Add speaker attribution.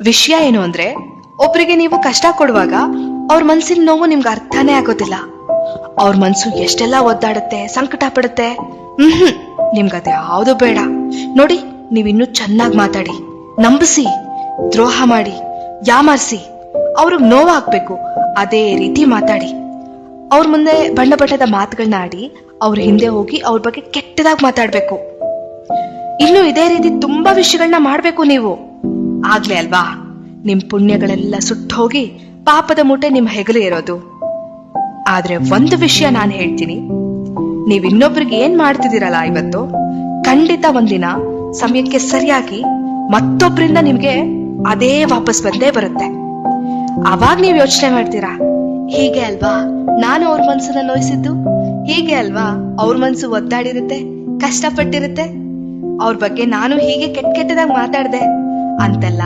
Speaker 1: ವಿಷಯ ಏನು ಅಂದ್ರೆ, ಒಬ್ರಿಗೆ ನೀವು ಕಷ್ಟ ಕೊಡುವಾಗ ಅವ್ರ ಮನ್ಸಿನ ನೋವು ನಿಮ್ಗೆ ಅರ್ಥನೇ ಆಗೋದಿಲ್ಲ. ಅವ್ರ ಮನ್ಸು ಎಷ್ಟೆಲ್ಲ ಒದ್ದಾಡುತ್ತೆ, ಸಂಕಟ ಪಡುತ್ತೆ. ನಿಮ್ಗದು ಯಾವುದು ಬೇಡ. ನೋಡಿ, ನೀವಿನ್ನೂ ಚೆನ್ನಾಗಿ ಮಾತಾಡಿ, ನಂಬಿಸಿ, ದ್ರೋಹ ಮಾಡಿ, ಯಾಮಾರಿಸಿ, ಅವ್ರಿಗೆ ನೋವಾಗ್ಬೇಕು ಅದೇ ರೀತಿ ಮಾತಾಡಿ. ಅವ್ರ ಮುಂದೆ ಬಣ್ಣ ಬಣ್ಣದ ಮಾತುಗಳನ್ನ ಆಡಿ, ಅವ್ರ ಹಿಂದೆ ಹೋಗಿ ಅವ್ರ ಬಗ್ಗೆ ಕೆಟ್ಟದಾಗಿ ಮಾತಾಡ್ಬೇಕು. ಇನ್ನು ಇದೇ ರೀತಿ ತುಂಬಾ ವಿಷಯಗಳನ್ನ ಮಾಡ್ಬೇಕು ನೀವು. ಆಗ್ಲೇ ಅಲ್ವಾ ನಿಮ್ ಪುಣ್ಯಗಳೆಲ್ಲ ಸುಟ್ಟೋಗಿ ಪಾಪದ ಮೂಟೆ ನಿಮ್ ಹೆಗಲು ಇರೋದು. ಆದ್ರೆ ಒಂದು ವಿಷಯ ನಾನು ಹೇಳ್ತೀನಿ, ನೀವ್ ಇನ್ನೊಬ್ರಿಗೆ ಏನ್ ಮಾಡ್ತಿದ್ದೀರಲ್ಲ ಇವತ್ತು, ಖಂಡಿತ ಒಂದಿನ ಸಮಯಕ್ಕೆ ಸರಿಯಾಗಿ ಮತ್ತೊಬ್ರಿಂದ ನಿಮ್ಗೆ ಅದೇ ವಾಪಸ್ ಬಂದೇ ಬರುತ್ತೆ. ಅವಾಗ ನೀವ್ ಯೋಚನೆ ಮಾಡ್ತೀರಾ, ಹೀಗೆ ಅಲ್ವಾ ನಾನು ಅವ್ರ ಮನ್ಸನ್ನ ನೋಯಿಸಿದ್ದು, ಹೀಗೆ ಅಲ್ವಾ ಅವ್ರ ಮನ್ಸು ಒದ್ದಾಡಿರುತ್ತೆ, ಕಷ್ಟಪಟ್ಟಿರುತ್ತೆ, ಅವ್ರ ಬಗ್ಗೆ ನಾನು ಹೀಗೆ ಕೆಟ್ಟದಾಗಿ ಮಾತಾಡ್ದೆ ಅಂತೆಲ್ಲ